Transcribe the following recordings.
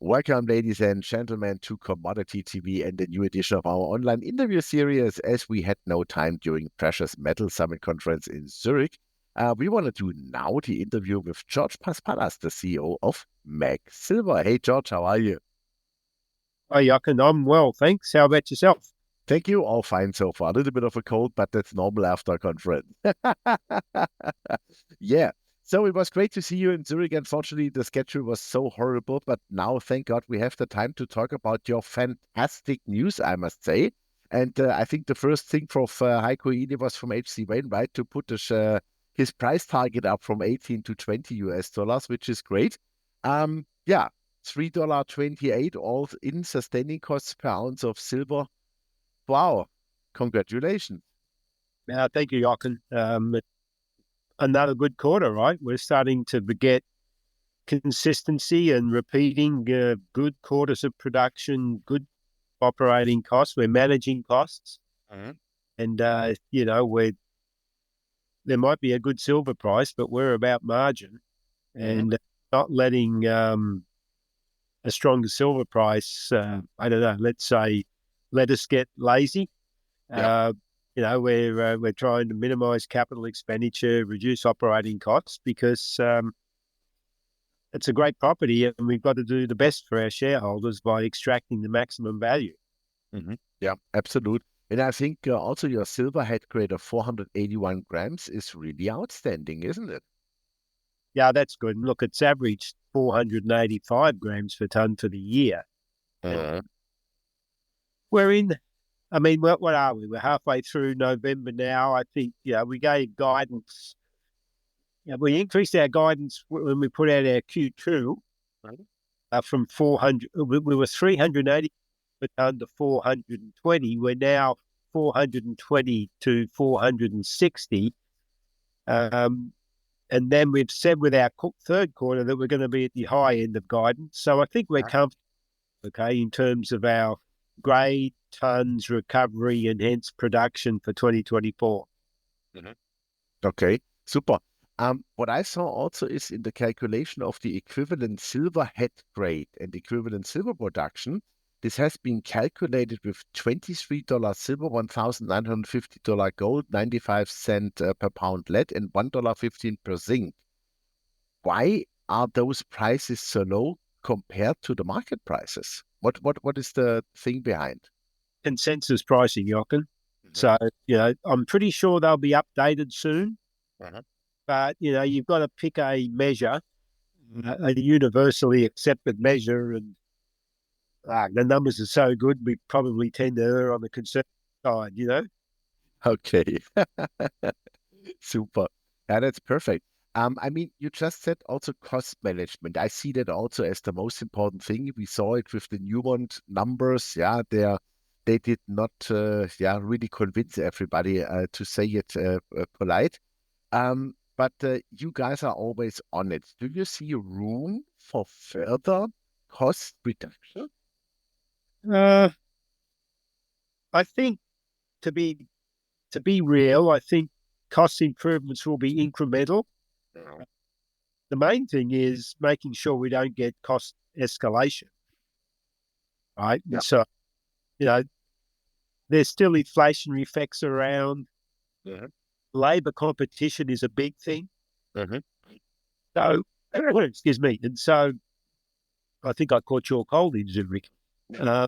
Welcome, ladies and gentlemen, to Commodity TV and the new edition of our online interview series. As we had no time during Precious Metal Summit Conference in Zurich, we want to do now the interview with George Paspalas, the CEO of MAG.TO. Hey, George, how are you? Hi, Jochen. I'm well, thanks. How about yourself? Thank you. All fine so far. A little bit of a cold, but that's normal after a conference. Yeah. So it was great to see you in Zurich. Unfortunately, the schedule was so horrible, but now, thank God, we have the time to talk about your fantastic news, I must say. And I think the first thing from Heiko Ine was from HC Wainwright to put his price target up from 18 to 20 US dollars, which is great. Yeah, $3.28 all in sustaining costs per ounce of silver. Wow, congratulations. Thank you, Jochen. Another good quarter, right? We're starting to get consistency and repeating good quarters of production, good operating costs. We're managing costs. And, there might be a good silver price, but we're about margin and not letting a stronger silver price, I don't know, let's say, let us get lazy. Yeah. We're trying to minimize capital expenditure, reduce operating costs because it's a great property and we've got to do the best for our shareholders by extracting the maximum value. Yeah, absolute. And I think also your silver head grade of 481 grams is really outstanding, isn't it? Yeah, that's good. And look, it's averaged 485 grams per ton for the year. We're in, what are we? We're halfway through November now. I think, we gave guidance. We increased our guidance when we put out our Q2 from 400. We were 380 per ton to 420. We're now 420 to 460. And then we've said with our third quarter that we're going to be at the high end of guidance. So I think we're comfortable, in terms of our grade, tons, recovery, and hence production for 2024. Okay, super. What I saw also is in the calculation of the equivalent silver head grade and equivalent silver production, this has been calculated with $23 silver, $1,950 gold, 95 cents per pound lead, and $1.15 per zinc. Why are those prices so low compared to the market prices? What is the thing behind? Consensus pricing, Jochen. So, I'm pretty sure they'll be updated soon. But, you've got to pick a measure, a universally accepted measure, and the numbers are so good, we probably tend to err on the conservative side, Okay. Super. Yeah, that's perfect. You just said also cost management. I see that also as the most important thing. We saw it with the Newmont numbers. Yeah, they did not really convince everybody to say it polite. But you guys are always on it. Do you see room for further cost reduction? I think to be real, I think cost improvements will be incremental. The main thing is making sure we don't get cost escalation, right? Yeah. So, there's still inflationary effects around. Labor competition is a big thing. So, excuse me. And so I think I caught your cold in Zurich. So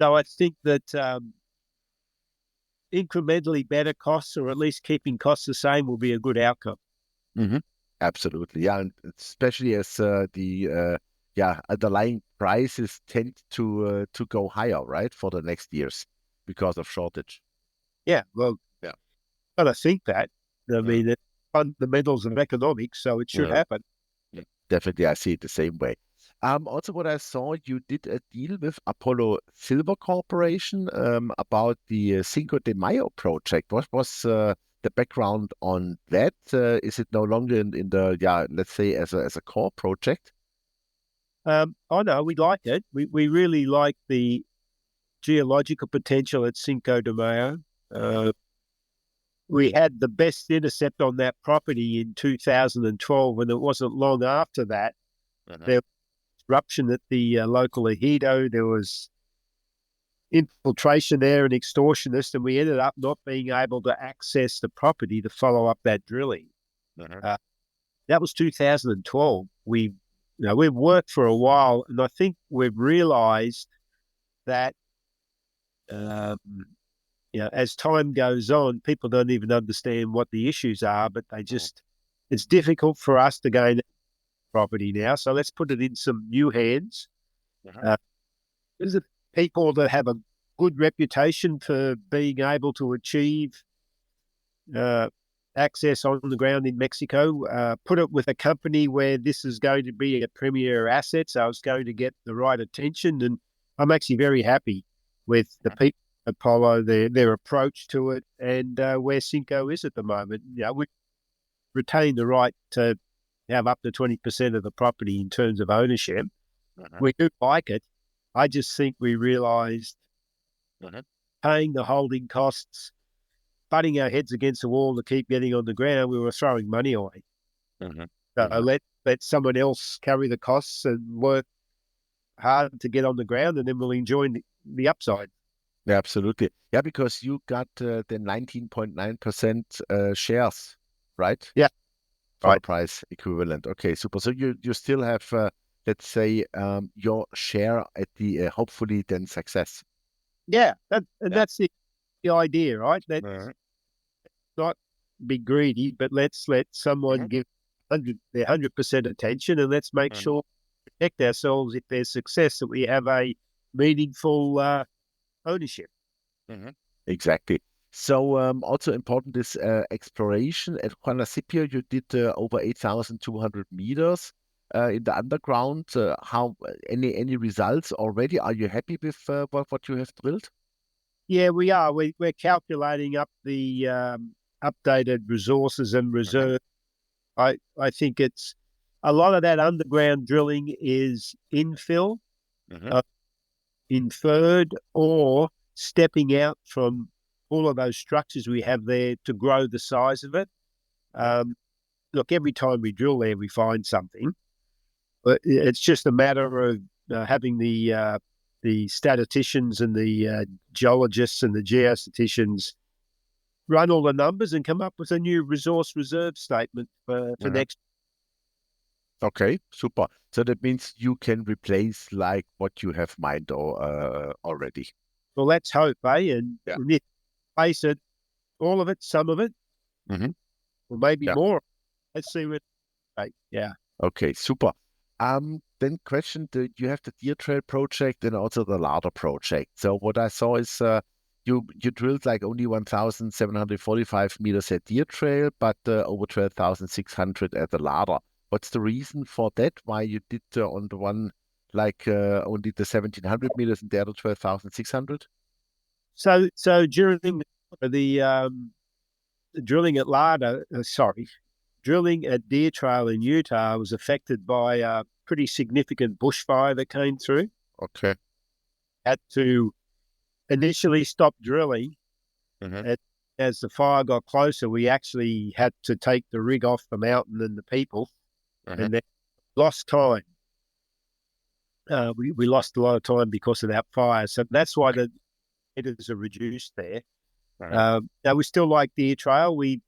I think that incrementally better costs, or at least keeping costs the same, will be a good outcome. Absolutely. Yeah. And especially as the underlying prices tend to go higher, right, for the next years because of shortage. Yeah. Well, but I think that, it's fundamentals of economics, so it should happen. Yeah, definitely. I see it the same way. Also, what I saw, you did a deal with Apollo Silver Corporation about the Cinco de Mayo project. What was the background on that? Is it no longer in the, let's say, as a core project? Oh no, we like it. We really like the geological potential at Cinco de Mayo. We had the best intercept on that property in 2012, and it wasn't long after that there was eruption at the local ejido. There was infiltration there and extortionists, and we ended up not being able to access the property to follow up that drilling. That was 2012. We've worked for a while, and I think we've realised that as time goes on, people don't even understand what the issues are, but it's difficult for us to gain property now. So let's put it in some new hands. Is it people that have a good reputation for being able to achieve access on the ground in Mexico, put it with a company where this is going to be a premier asset, so it's going to get the right attention. And I'm actually very happy with the people at Apollo, their approach to it, and where Cinco is at the moment. We retain the right to have up to 20% of the property in terms of ownership. We do like it. I just think we realised paying the holding costs, butting our heads against the wall to keep getting on the ground, we were throwing money away. So let someone else carry the costs and work hard to get on the ground, and then we'll enjoy the upside. Yeah, absolutely. Yeah, because you got the 19.9% shares, right? Yeah. For the price equivalent. Okay, super. So you still have, let's say, your share at the hopefully then success. Yeah, that's the idea, right? Let's not be greedy, but let's let someone give their 100% attention, and let's make sure we protect ourselves if there's success, that we have a meaningful ownership. Exactly. So also important is exploration. At Juanicipio, you did over 8,200 meters in the underground. How any results already? Are you happy with what you have drilled? Yeah, we are. We're calculating up the updated resources and reserves. I think it's a lot of that underground drilling is infill, inferred, or stepping out from all of those structures we have there to grow the size of it. Look, every time we drill there, we find something, but it's just a matter of having the statisticians and the geologists and the geostatisticians run all the numbers and come up with a new resource reserve statement for next. Okay, super. So that means you can replace like what you have mined or already. Well, let's hope, eh? And replace it, all of it, some of it, or maybe more. Let's see what. Yeah. Okay, super. Then question: you have the Deer Trail project and also the Larder project. So what I saw is you drilled like only 1,745 meters at Deer Trail, but over 12,600 at the Larder. What's the reason for that? Why you did on the one like only the 1,700 meters and the other 12,600? So during the drilling at Larder, drilling at Deer Trail in Utah was affected by a pretty significant bushfire that came through. Okay. Had to initially stop drilling. As the fire got closer, we actually had to take the rig off the mountain and the people, and then lost time. We lost a lot of time because of that fire. So that's why the meters are reduced there. Now we still like Deer Trail. We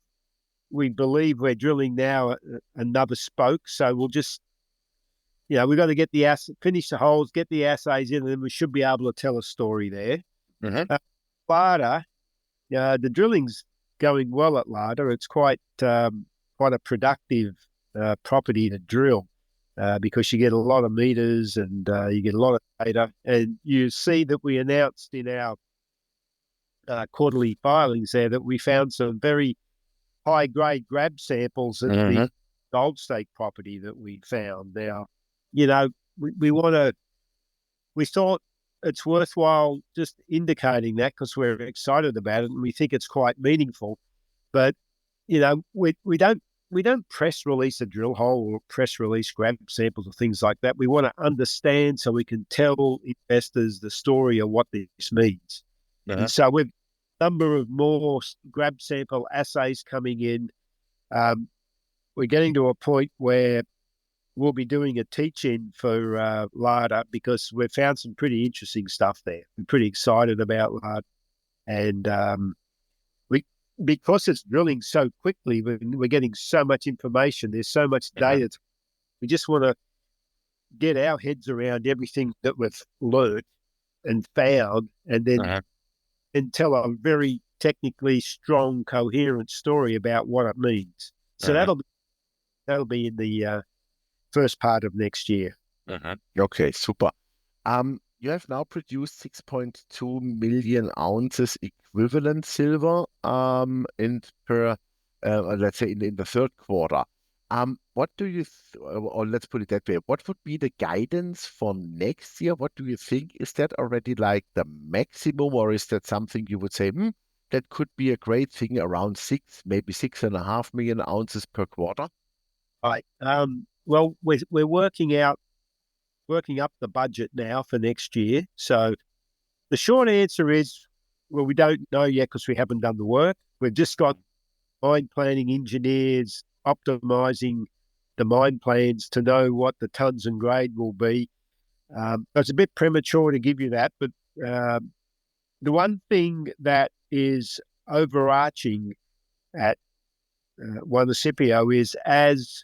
believe we're drilling now another spoke. So we'll just, we've got to get finish the holes, get the assays in, and then we should be able to tell a story there. Larder, the drilling's going well at Larder. It's quite a productive property to drill because you get a lot of meters and you get a lot of data. And you see that we announced in our quarterly filings there that we found some very high-grade grab samples at the Gold Stake property that we found. Now, we thought it's worthwhile just indicating that because we're excited about it and we think it's quite meaningful. But, we don't press release a drill hole or press release grab samples or things like that. We want to understand so we can tell investors the story of what this means. And so we've number of more grab sample assays coming in. We're getting to a point where we'll be doing a teach-in for Larder because we've found some pretty interesting stuff there. We're pretty excited about Larder. And because it's drilling so quickly, we're getting so much information. There's so much data. We just want to get our heads around everything that we've learned and found, and then and tell a very technically strong, coherent story about what it means. So that'll be in the first part of next year. Okay, super. You have now produced 6.2 million ounces equivalent silver in per let's say in the third quarter. What do you or let's put it that way, what would be the guidance for next year? What do you think? Is that already like the maximum, or is that something you would say, that could be a great thing around maybe 6.5 million ounces per quarter? Right. Well, we're working up the budget now for next year. So the short answer is, well, we don't know yet because we haven't done the work. We've just got mine planning engineers optimizing the mine plans to know what the tons and grade will be. It's a bit premature to give you that, but the one thing that is overarching at Juanicipio is, as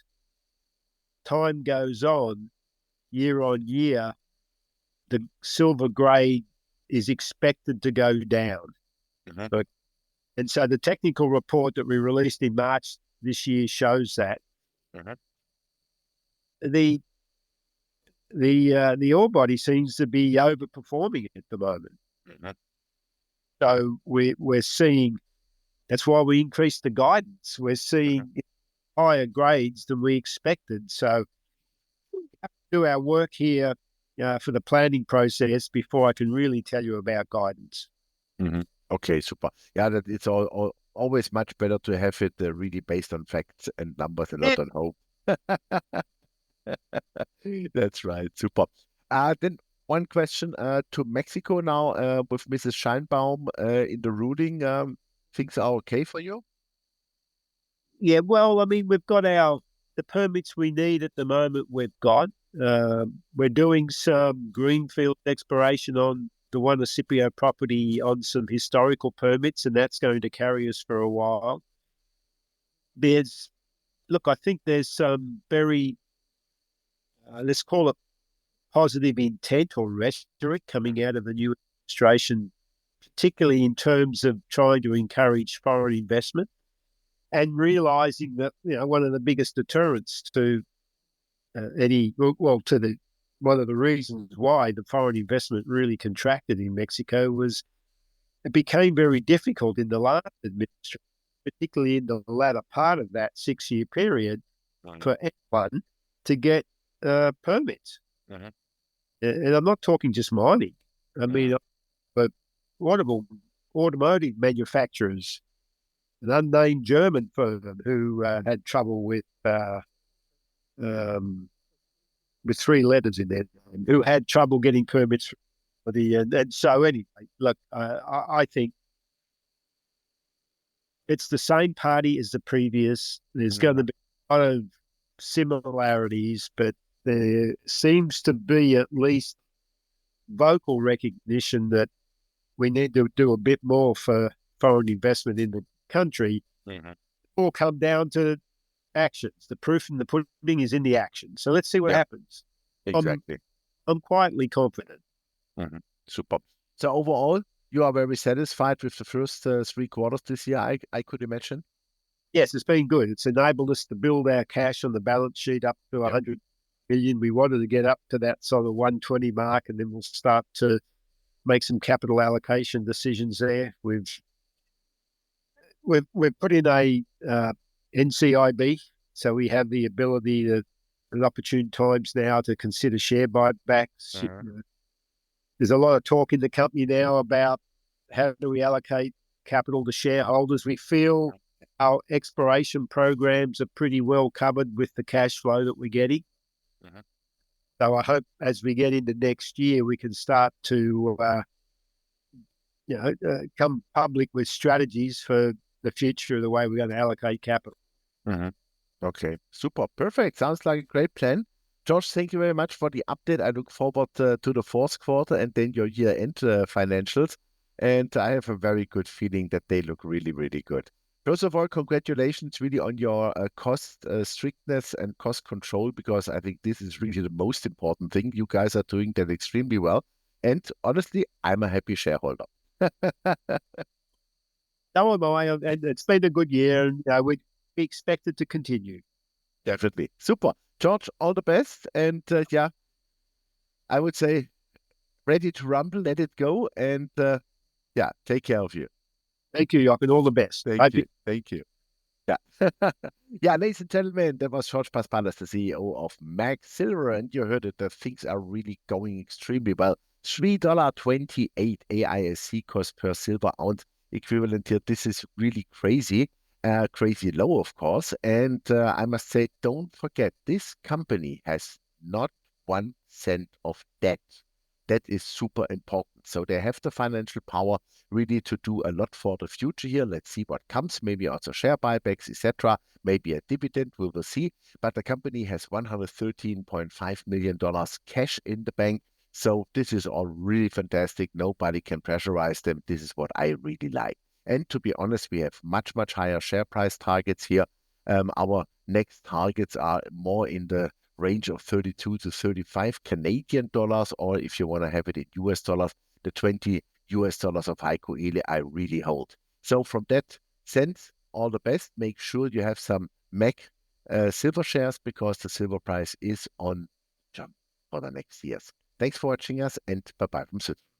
time goes on, year on year, the silver grade is expected to go down. And so the technical report that we released in March this year shows that. The ore body seems to be overperforming at the moment. So we're seeing, that's why we increased the guidance. We're seeing higher grades than we expected. So we have to do our work here for the planning process before I can really tell you about guidance. Okay, super. Yeah, that it's always much better to have it really based on facts and numbers and not on hope. That's right. Super. Then one question to Mexico now with Mrs. Scheinbaum in the ruling. Things are okay for you? Yeah, well, I mean, we've got the permits we need at the moment. We've got. We're doing some greenfield exploration on the Juanicipio property on some historical permits, and that's going to carry us for a while. I think there's some very, let's call it positive intent or rhetoric coming out of the new administration, particularly in terms of trying to encourage foreign investment and realizing that, one of the biggest deterrents to one of the reasons why the foreign investment really contracted in Mexico was it became very difficult in the last administration, particularly in the latter part of that 6-year period, for anyone to get permits. And I'm not talking just mining. I mean, but automotive manufacturers, an unnamed German firm who had trouble with 3 letters in there, who had trouble getting permits for and so anyway, look, I think it's the same party as the previous. There's going to be a lot of similarities, but there seems to be at least vocal recognition that we need to do a bit more for foreign investment in the country. All come down to actions. The proof in the pudding is in the action. So let's see what happens. Exactly. I'm quietly confident. Super. So overall, you are very satisfied with the first 3 quarters this year, I could imagine. Yes, it's been good. It's enabled us to build our cash on the balance sheet up to 100 million. We wanted to get up to that sort of 120 mark, and then we'll start to make some capital allocation decisions there. We've put in a NCIB, so we have the ability to, at opportune times now, to consider share buybacks. There's a lot of talk in the company now about how do we allocate capital to shareholders. We feel our exploration programs are pretty well covered with the cash flow that we're getting. So I hope as we get into next year, we can start to come public with strategies for the future of the way we're going to allocate capital. Okay, super, perfect. Sounds like a great plan. George, thank you very much for the update. I look forward to the fourth quarter and then your year-end financials. And I have a very good feeling that they look really, really good. First of all, congratulations really on your cost strictness and cost control, because I think this is really the most important thing. You guys are doing that extremely well. And honestly, I'm a happy shareholder. So am I, and it's been a good year, and we expect it to continue. Definitely. Super. George, all the best. And yeah, I would say ready to rumble, let it go. And yeah, take care of you. Thank you, Jochen. All the best. Thank you. Thank you. Yeah. Yeah, ladies and gentlemen, that was George Paspalas, the CEO of MAG Silver, and you heard it, that things are really going extremely well. $3.28 AISC cost per silver ounce equivalent here. This is really crazy, crazy low, of course. And I must say, don't forget, this company has not 1 cent of debt. That is super important. So they have the financial power really to do a lot for the future here. Let's see what comes. Maybe also share buybacks, etc. Maybe a dividend. We will see. But the company has $113.5 million cash in the bank. So this is all really fantastic. Nobody can pressurize them. This is what I really like. And to be honest, we have much, much higher share price targets here. Our next targets are more in the range of 32 to 35 Canadian dollars, or if you want to have it in US dollars, the 20 US dollars of Heiko Ehle I really hold. So from that sense, all the best. Make sure you have some MAG silver shares, because the silver price is on jump for the next years. Thanks for watching us, and bye-bye from Switzerland.